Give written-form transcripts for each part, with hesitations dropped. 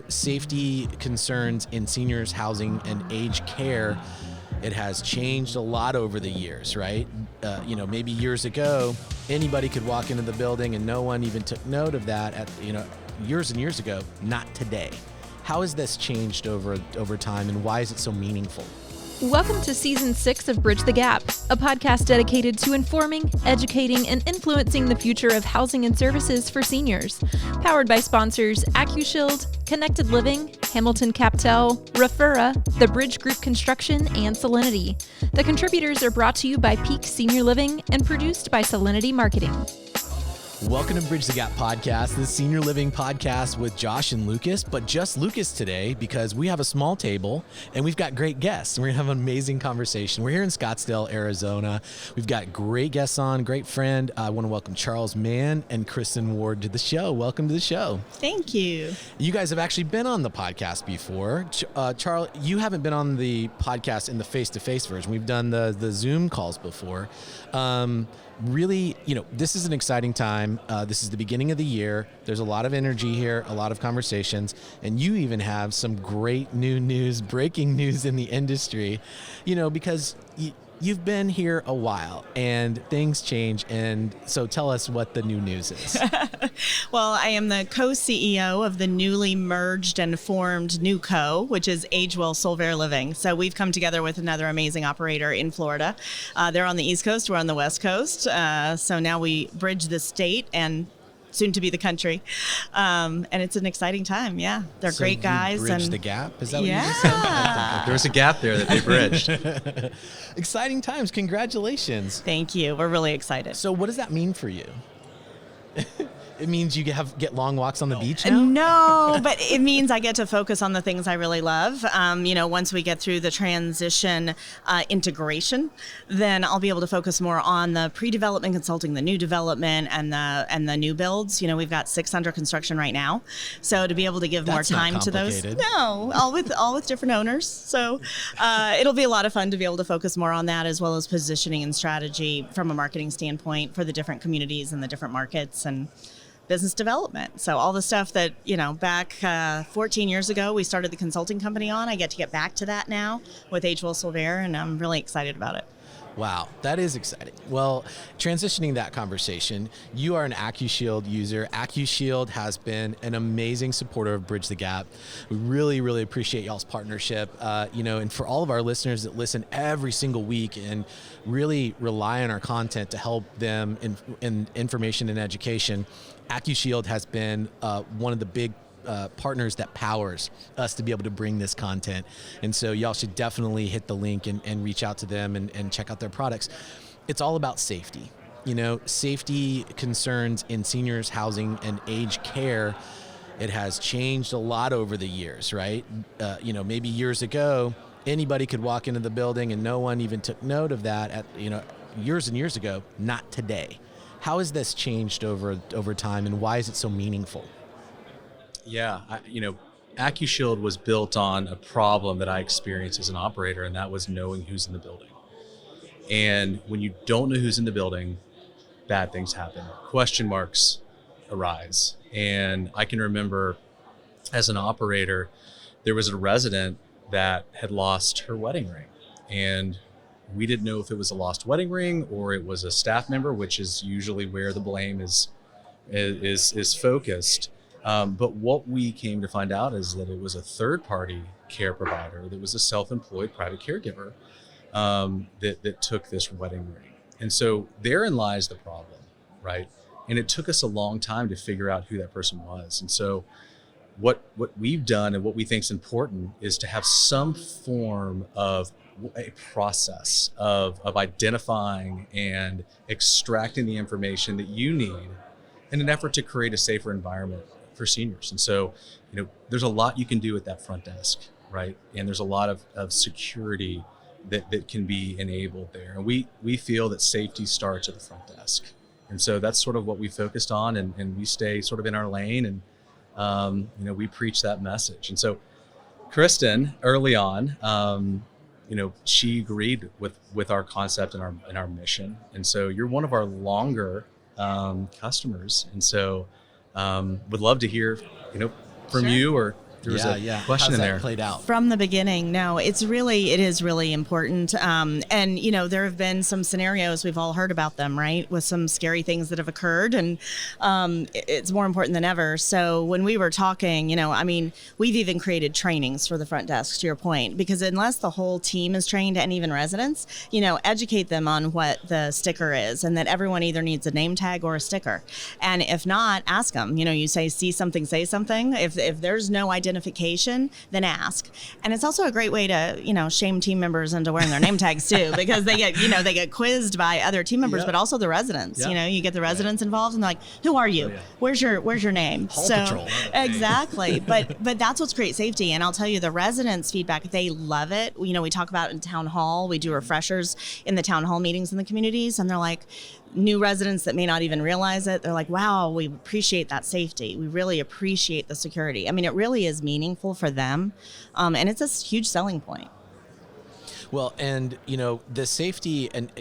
Safety concerns in seniors housing and aged care, it has changed a lot over the years, right? Maybe years ago, anybody could walk into the building and no one even took note of that years and years ago, not today. How has this changed over time, and why is it so meaningful? Welcome to Season 6 of Bridge the Gap, a podcast dedicated to informing, educating, and influencing the future of housing and services for seniors. Powered by sponsors AgeWell, Connected Living, Hamilton Captel, Refera, The Bridge Group Construction, and Solinity. The contributors are brought to you by Peak Senior Living and produced by Solinity Marketing. Welcome to Bridge the Gap podcast, the senior living podcast with Josh and Lucas, but just Lucas today because we have a small table and we've got great guests. We're going to have an amazing conversation. We're here in Scottsdale, Arizona. We've got great guests on, great friend. I want to welcome Charles Mann and Kristin Ward to the show. Welcome to the show. Thank you. You guys have actually been on the podcast before. Charles, you haven't been on the podcast in the face-to-face version. We've done the Zoom calls before. Really, this is an exciting time. This is the beginning of the year. There's a lot of energy here, a lot of conversations, and you even have some great new news, breaking news in the industry, because you've been here a while and things change. And so tell us what the new news is. Well, I am the co-CEO of the newly merged and formed new which is AgeWell Solvere Living. So we've come together with another amazing operator in Florida. They're on the East Coast, we're on the West Coast. So now we bridge the state and soon to be the country. And it's an exciting time. Yeah. They're So great guys. Bridge the gap? Is that what Yeah. you just said? There was a gap there that they bridged. Exciting times. Congratulations. Thank you. We're really excited. So what does that mean for you? It means you get long walks on the beach now? No, but it means I get to focus on the things I really love. Once we get through the transition integration, then I'll be able to focus more on the pre-development consulting, the new development, and the new builds. We've got 6 under construction right now, so to be able to give That's more not time to those. complicated. No, all with different owners. So it'll be a lot of fun to be able to focus more on that, as well as positioning and strategy from a marketing standpoint for the different communities and the different markets and business development. So all the stuff that, back 14 years ago, we started the consulting company on. I get to get back to that now with AgeWell Solvere, and I'm really excited about it. Wow, that is exciting. Well, transitioning that conversation, you are an Accushield user. Accushield has been an amazing supporter of Bridge the Gap. We really, really appreciate y'all's partnership. And for all of our listeners that listen every single week and really rely on our content to help them in information and education, Accushield has been one of the big partners that powers us to be able to bring this content. And so y'all should definitely hit the link and reach out to them and check out their products. It's all about safety. Safety concerns in seniors housing and aged care, it has changed a lot over the years, right? Maybe years ago, anybody could walk into the building and no one even took note of that years and years ago, not today. How has this changed over time, and why is it so meaningful? Yeah, AccuShield was built on a problem that I experienced as an operator, and that was knowing who's in the building. And when you don't know who's in the building, bad things happen. Question marks arise. And I can remember as an operator, there was a resident that had lost her wedding ring. And we didn't know if it was a lost wedding ring or it was a staff member, which is usually where the blame is focused. But what we came to find out is that it was a third-party care provider that was a self-employed private caregiver that took this wedding ring. And so therein lies the problem, right? And it took us a long time to figure out who that person was. And so what we've done and what we think is important is to have some form of a process of identifying and extracting the information that you need in an effort to create a safer environment for seniors. And so, there's a lot you can do at that front desk, right? And there's a lot of security that can be enabled there. And we feel that safety starts at the front desk. And so that's sort of what we focused on, and we stay sort of in our lane, and we preach that message. And so Kristin, early on, she agreed with our concept and our mission. And so you're one of our longer customers. And so would love to hear, from you, or there was a question How's in that there? played out? From the beginning, no, it is really important. And, there have been some scenarios, we've all heard about them, right? With some scary things that have occurred, and it's more important than ever. So when we were talking, we've even created trainings for the front desk, to your point, because unless the whole team is trained, and even residents, educate them on what the sticker is, and that everyone either needs a name tag or a sticker. And if not, ask them. You say, see something, say something. If there's no identification, then ask. And it's also a great way to, shame team members into wearing their name tags too, because they get quizzed by other team members, but also the residents. You get the residents involved, and they're like, who are you? Where's your name? Hall Patrol. Exactly. But that's what's great safety. And I'll tell you, the residents' feedback, they love it. We talk about it in town hall. We do refreshers in the town hall meetings in the communities, and they're like, new residents that may not even realize it, they're like, wow, we appreciate that safety. We really appreciate the security. It really is meaningful for them. And it's a huge selling point. Well, and, the safety and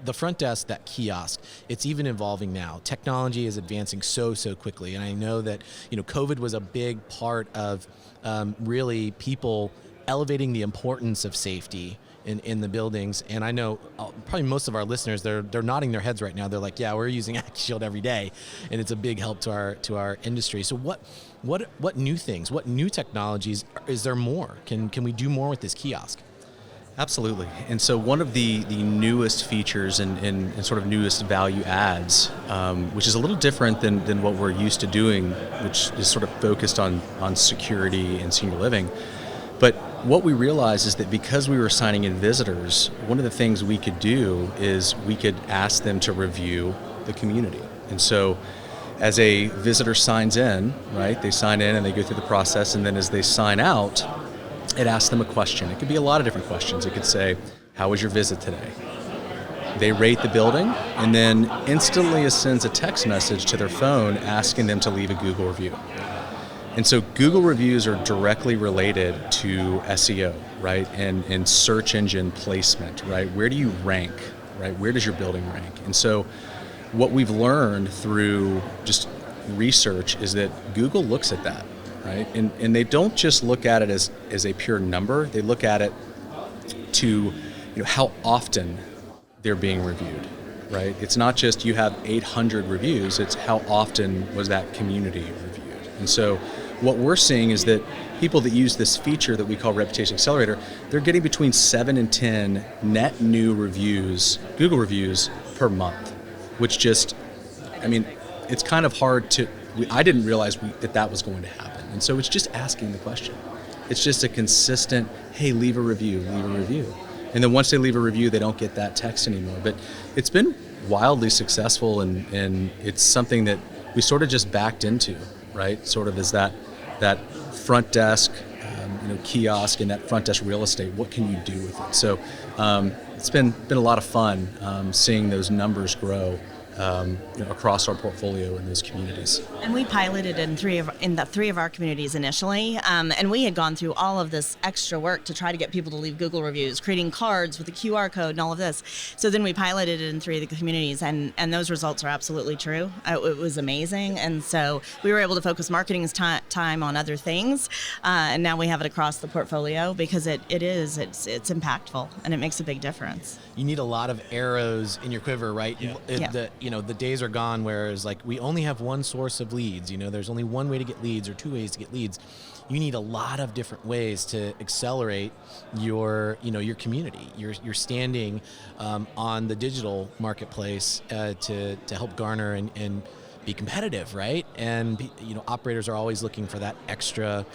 the front desk, that kiosk, it's even evolving now. Technology is advancing so quickly. And I know that, COVID was a big part of really people elevating the importance of safety in the buildings. And I know probably most of our listeners, they're nodding their heads right now. They're like, yeah, we're using AccuShield every day, and it's a big help to our industry. So what new things, what new technologies, is there more? Can we do more with this kiosk? Absolutely. And so one of the newest features and sort of newest value adds, which is a little different than what we're used to doing, which is sort of focused on security and senior living. But what we realized is that because we were signing in visitors, one of the things we could do is we could ask them to review the community. And so as a visitor signs in, right, they sign in and they go through the process, and then as they sign out, it asks them a question. It could be a lot of different questions. It could say, how was your visit today? They rate the building, and then instantly it sends a text message to their phone asking them to leave a Google review. And so Google reviews are directly related to SEO, right? And search engine placement, right? Where do you rank, right? Where does your building rank? And so what we've learned through just research is that Google looks at that, right? And they don't just look at it as a pure number. They look at it to, how often they're being reviewed, right? It's not just you have 800 reviews, it's how often was that community reviewed. And so what we're seeing is that people that use this feature that we call Reputation Accelerator, they're getting between 7 and 10 net new reviews, Google reviews, per month, which just, it's kind of hard to, I didn't realize that was going to happen. And so it's just asking the question. It's just a consistent, hey, leave a review. And then once they leave a review, they don't get that text anymore. But it's been wildly successful, and it's something that we sort of just backed into, right? Sort of as that front desk, kiosk, and that front desk real estate. What can you do with it? So it's been a lot of fun seeing those numbers grow across our portfolio in those communities. And we piloted in three of our communities initially, and we had gone through all of this extra work to try to get people to leave Google reviews, creating cards with a QR code and all of this. So then we piloted it in 3 of the communities, and those results are absolutely true. It was amazing, and so we were able to focus marketing's time on other things, and now we have it across the portfolio because it's impactful and it makes a big difference. You need a lot of arrows in your quiver, right? The days are gone where it's like we only have one source of leads. There's only one way to get leads or 2 ways to get leads. You need a lot of different ways to accelerate your community. You're standing on the digital marketplace to help garner and be competitive, right? And operators are always looking for that extra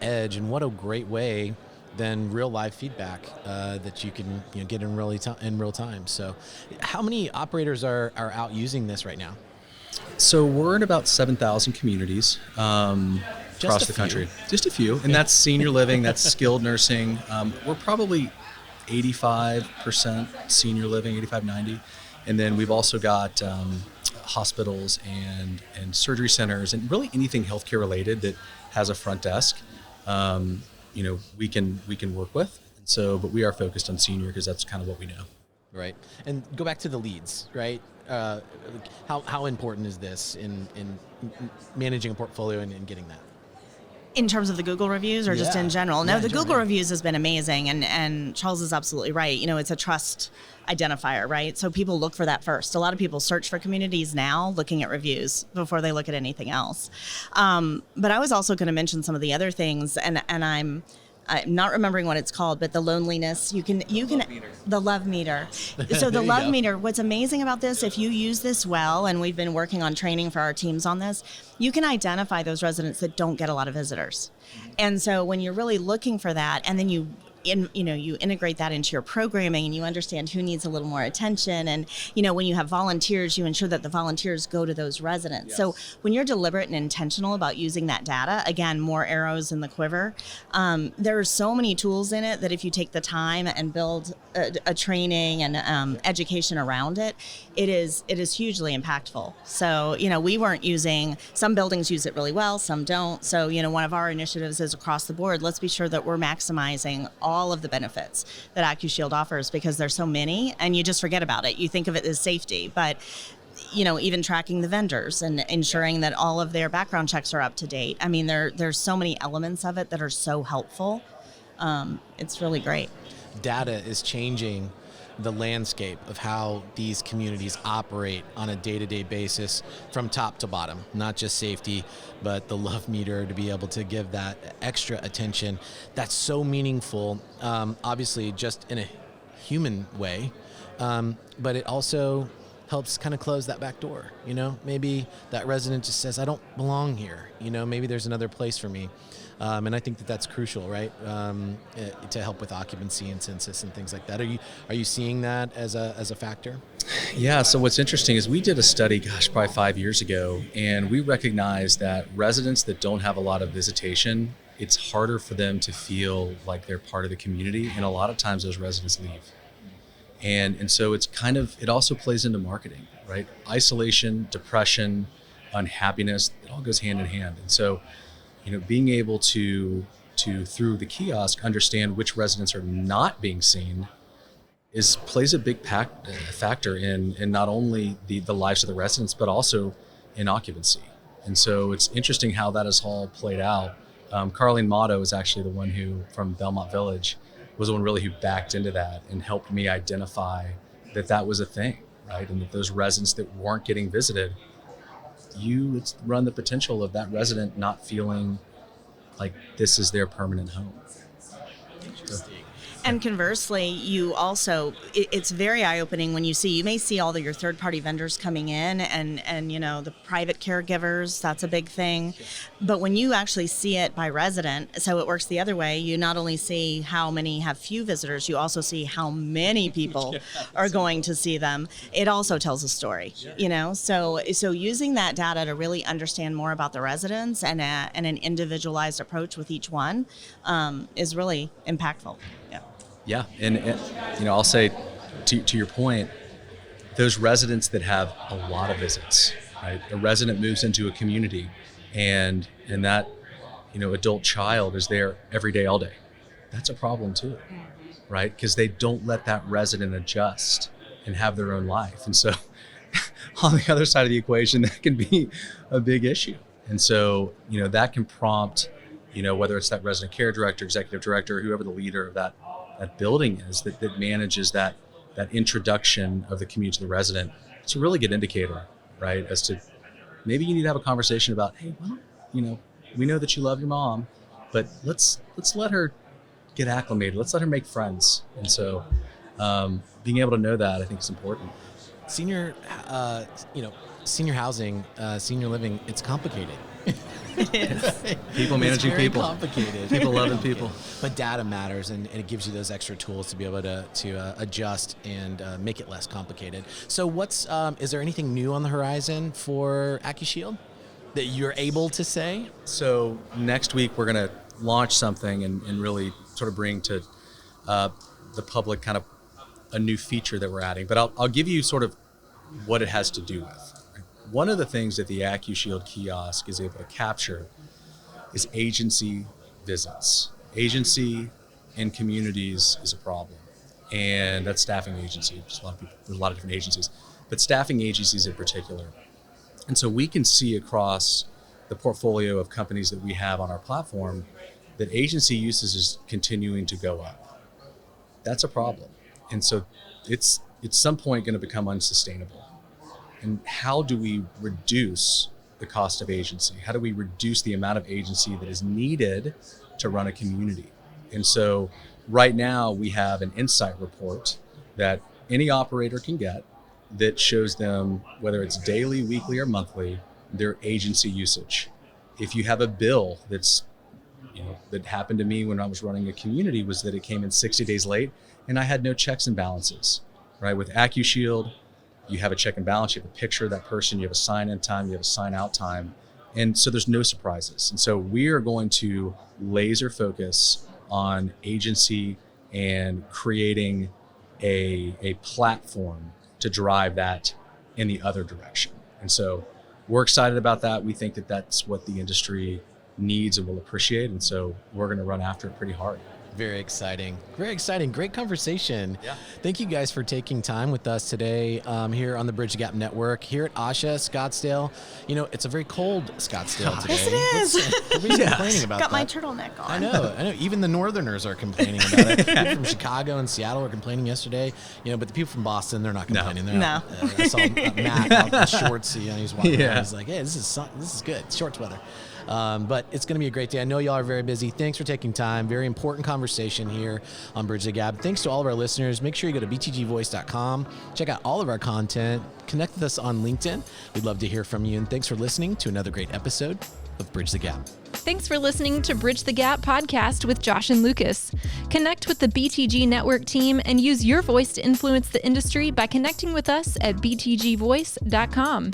edge. And what a great way than real live feedback that you can get in real time. So how many operators are out using this right now? So we're in about 7,000 communities across the country. Just a few. And that's senior living, that's skilled nursing. We're probably 85% senior living, 85, 90. And then we've also got hospitals and surgery centers and really anything healthcare related that has a front desk. We can work with. And so, but we are focused on senior because that's kind of what we know. Right. And go back to the leads, right? How important is this in managing a portfolio and getting that? In terms of the Google reviews or just in general? No, Yeah, the generally. Google reviews has been amazing, and Charles is absolutely right. You know, it's a trust identifier, right? So people look for that first. A lot of people search for communities now looking at reviews before they look at anything else. But I was also going to mention some of the other things, and I'm not remembering what it's called, but the loneliness, you can the love meter. So the There you love go. meter, what's amazing about this, if you use this well, and we've been working on training for our teams on this, you can identify those residents that don't get a lot of visitors. And so when you're really looking for that, and then you integrate that into your programming, and you understand who needs a little more attention. And, when you have volunteers, you ensure that the volunteers go to those residents. Yes. So when you're deliberate and intentional about using that data, again, more arrows in the quiver, there are so many tools in it that if you take the time and build a training and education around it, it is hugely impactful. So, we weren't using, some buildings use it really well, some don't. So, one of our initiatives is across the board, let's be sure that we're maximizing all of the benefits that AccuShield offers, because there's so many and you just forget about it. You think of it as safety, but even tracking the vendors and ensuring that all of their background checks are up to date. I mean, there's so many elements of it that are so helpful. It's really great. Data is changing the landscape of how these communities operate on a day-to-day basis from top to bottom, not just safety, but the love meter, to be able to give that extra attention. That's so meaningful, obviously just in a human way, but it also helps kind of close that back door. Maybe that resident just says, I don't belong here. Maybe there's another place for me. And I think that that's crucial, right? To help with occupancy and census and things like that. Are you seeing that as a factor? Yeah, so what's interesting is we did a study, probably 5 years ago, and we recognized that residents that don't have a lot of visitation, it's harder for them to feel like they're part of the community, and a lot of times those residents leave. And so it also plays into marketing, right? Isolation, depression, unhappiness, it all goes hand in hand. And so, being able to through the kiosk understand which residents are not being seen plays a big factor in not only the lives of the residents, but also in occupancy. And so it's interesting how that has all played out. Carlene Motto is actually the one who, from Belmont Village, was the one really who backed into that and helped me identify that was a thing, right? And that those residents that weren't getting visited, you run the potential of that resident not feeling like this is their permanent home. Interesting. And conversely, you also, it's very eye-opening when you may see all of your third-party vendors coming in and the private caregivers, that's a big thing. But when you actually see it by resident, so it works the other way, you not only see how many have few visitors, you also see how many people are going to see them. It also tells a story, So using that data to really understand more about the residents and an individualized approach with each one is really impactful. Yeah, and I'll say to your point, those residents that have a lot of visits, right? A resident moves into a community, and that adult child is there every day, all day. That's a problem too, right? Because they don't let that resident adjust and have their own life, and so on the other side of the equation, that can be a big issue. And so that can prompt, whether it's that resident care director, executive director, whoever the leader of that building is that manages that introduction of the community to the resident. It's a really good indicator, right? As to maybe you need to have a conversation about, hey, well, we know that you love your mom, but let's let her get acclimated. Let's let her make friends. And so being able to know that, I think, is important. Senior housing, senior living, it's complicated. It is. People managing people. Complicated. People loving people. But data matters, and it gives you those extra tools to be able to adjust and make it less complicated. So is there anything new on the horizon for AccuShield that you're able to say? So next week we're going to launch something and really sort of bring to the public kind of a new feature that we're adding. But I'll give you sort of what it has to do with. One of the things that the AccuShield kiosk is able to capture is agency visits. Agency in communities is a problem, and that's staffing agency. There's a lot of different agencies, but staffing agencies in particular. And so we can see across the portfolio of companies that we have on our platform, that agency usage is continuing to go up. That's a problem. And so it's at some point going to become unsustainable. And how do we reduce the cost of agency? How do we reduce the amount of agency that is needed to run a community? And so right now we have an insight report that any operator can get that shows them, whether it's daily, weekly, or monthly, their agency usage. If you have a bill that's, that happened to me when I was running a community, was that it came in 60 days late and I had no checks and balances, right? With AccuShield, you have a check and balance, you have a picture of that person, you have a sign in time, you have a sign out time. And so there's no surprises. And so we are going to laser focus on agency and creating a platform to drive that in the other direction. And so we're excited about that. We think that that's what the industry needs and will appreciate. And so we're going to run after it pretty hard. Very exciting. Very exciting. Great conversation. Yeah. Thank you guys for taking time with us today here on the Bridge the Gap Network here at ASHA, Scottsdale. It's a very cold Scottsdale today. Yes, it is. Everybody's complaining about Got that. my turtleneck on. I know. Even the Northerners are complaining about it. People from Chicago and Seattle were complaining yesterday. But the people from Boston, they're not complaining. No. I saw Matt out in shorts. He's walking around. He's like, "Hey, this is good. It's shorts weather." But it's going to be a great day. I know y'all are very busy. Thanks for taking time. Very important conversation here on Bridge the Gap. Thanks to all of our listeners. Make sure you go to btgvoice.com. Check out all of our content. Connect with us on LinkedIn. We'd love to hear from you. And thanks for listening to another great episode of Bridge the Gap. Thanks for listening to Bridge the Gap podcast with Josh and Lucas. Connect with the BTG Network team and use your voice to influence the industry by connecting with us at btgvoice.com.